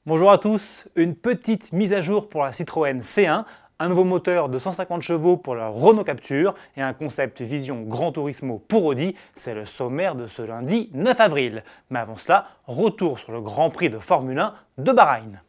Bonjour à tous, une petite mise à jour pour la Citroën C1, un nouveau moteur de 150 chevaux pour la Renault Captur et un concept vision Gran Turismo pour Audi, c'est le sommaire de ce lundi 9 avril. Mais avant cela, retour sur le Grand Prix de Formule 1 de Bahreïn.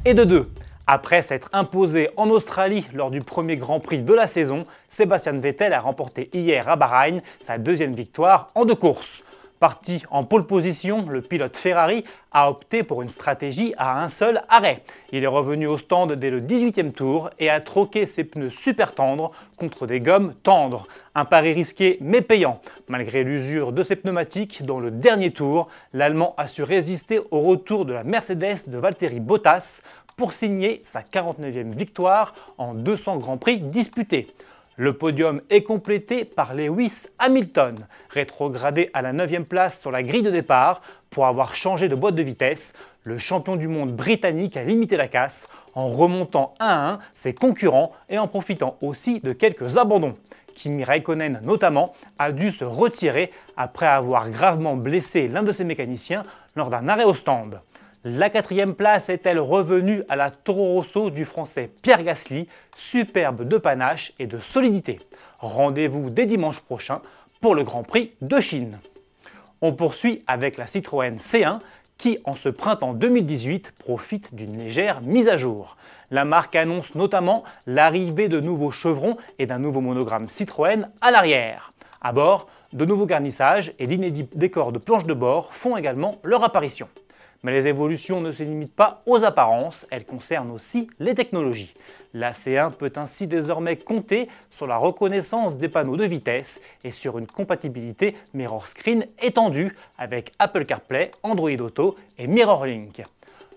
Et de deux. Après s'être imposé en Australie lors du premier Grand Prix de la saison, Sébastien Vettel a remporté hier à Bahreïn sa deuxième victoire en deux courses. Parti en pole position, le pilote Ferrari a opté pour une stratégie à un seul arrêt. Il est revenu au stand dès le 18e tour et a troqué ses pneus super tendres contre des gommes tendres. Un pari risqué mais payant. Malgré l'usure de ses pneumatiques, dans le dernier tour, l'Allemand a su résister au retour de la Mercedes de Valtteri Bottas pour signer sa 49e victoire en 200 Grands Prix disputés. Le podium est complété par Lewis Hamilton, rétrogradé à la 9e place sur la grille de départ pour avoir changé de boîte de vitesse. Le champion du monde britannique a limité la casse en remontant 1 à 1 ses concurrents et en profitant aussi de quelques abandons. Kimi Räikkönen notamment a dû se retirer après avoir gravement blessé l'un de ses mécaniciens lors d'un arrêt au stand. La 4e place est-elle revenue à la Toro Rosso du français Pierre Gasly, superbe de panache et de solidité. Rendez-vous dès dimanche prochain pour le Grand Prix de Chine. On poursuit avec la Citroën C1 qui, en ce printemps 2018, profite d'une légère mise à jour. La marque annonce notamment l'arrivée de nouveaux chevrons et d'un nouveau monogramme Citroën à l'arrière. À bord, de nouveaux garnissages et d'inédits décors de planches de bord font également leur apparition. Mais les évolutions ne se limitent pas aux apparences, elles concernent aussi les technologies. La C1 peut ainsi désormais compter sur la reconnaissance des panneaux de vitesse et sur une compatibilité Mirror Screen étendue avec Apple CarPlay, Android Auto et MirrorLink.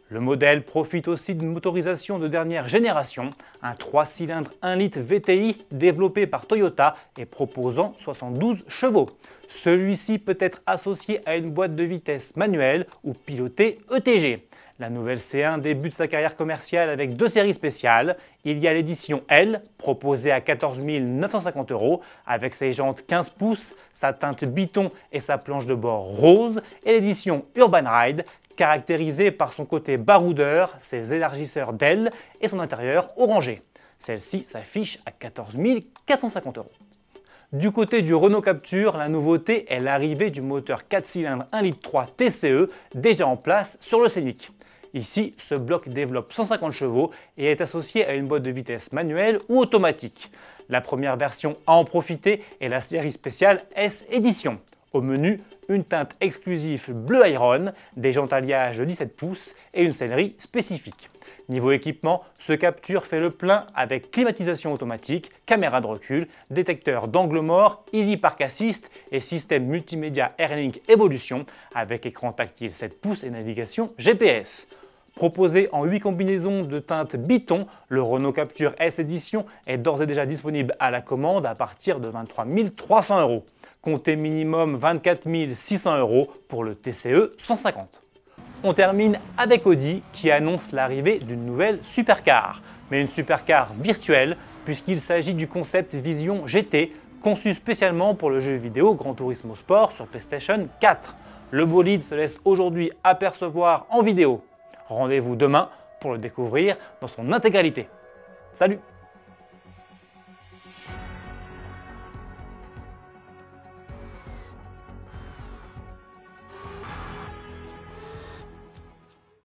Le modèle profite aussi d'une motorisation de dernière génération, un 3 cylindres 1 litre VTI développé par Toyota et proposant 72 chevaux. Celui-ci peut être associé à une boîte de vitesse manuelle ou piloté ETG. La nouvelle C1 débute sa carrière commerciale avec deux séries spéciales. Il y a l'édition L, proposée à 14 950 € avec ses jantes 15 pouces, sa teinte biton et sa planche de bord rose, et l'édition Urban Ride, caractérisée par son côté baroudeur, ses élargisseurs d'ailes et son intérieur orangé. Celle-ci s'affiche à 14 450 €. Du côté du Renault Captur, la nouveauté est l'arrivée du moteur 4 cylindres 1,3 litre TCE déjà en place sur le Scénic. Ici, ce bloc développe 150 chevaux et est associé à une boîte de vitesse manuelle ou automatique. La première version à en profiter est la série spéciale S Edition. Au menu, une teinte exclusive bleu iron, des jantes alliage de 17 pouces et une sellerie spécifique. Niveau équipement, ce Captur fait le plein avec climatisation automatique, caméra de recul, détecteur d'angle mort, Easy Park Assist et système multimédia Airlink Evolution avec écran tactile 7 pouces et navigation GPS. Proposé en 8 combinaisons de teinte biton, le Renault Captur S Edition est d'ores et déjà disponible à la commande à partir de 23 300 €. Comptez minimum 24 600 € pour le TCE 150. On termine avec Audi qui annonce l'arrivée d'une nouvelle supercar, mais une supercar virtuelle puisqu'il s'agit du concept Vision GT conçu spécialement pour le jeu vidéo Gran Turismo Sport sur PlayStation 4. Le bolide se laisse aujourd'hui apercevoir en vidéo. Rendez-vous demain pour le découvrir dans son intégralité. Salut!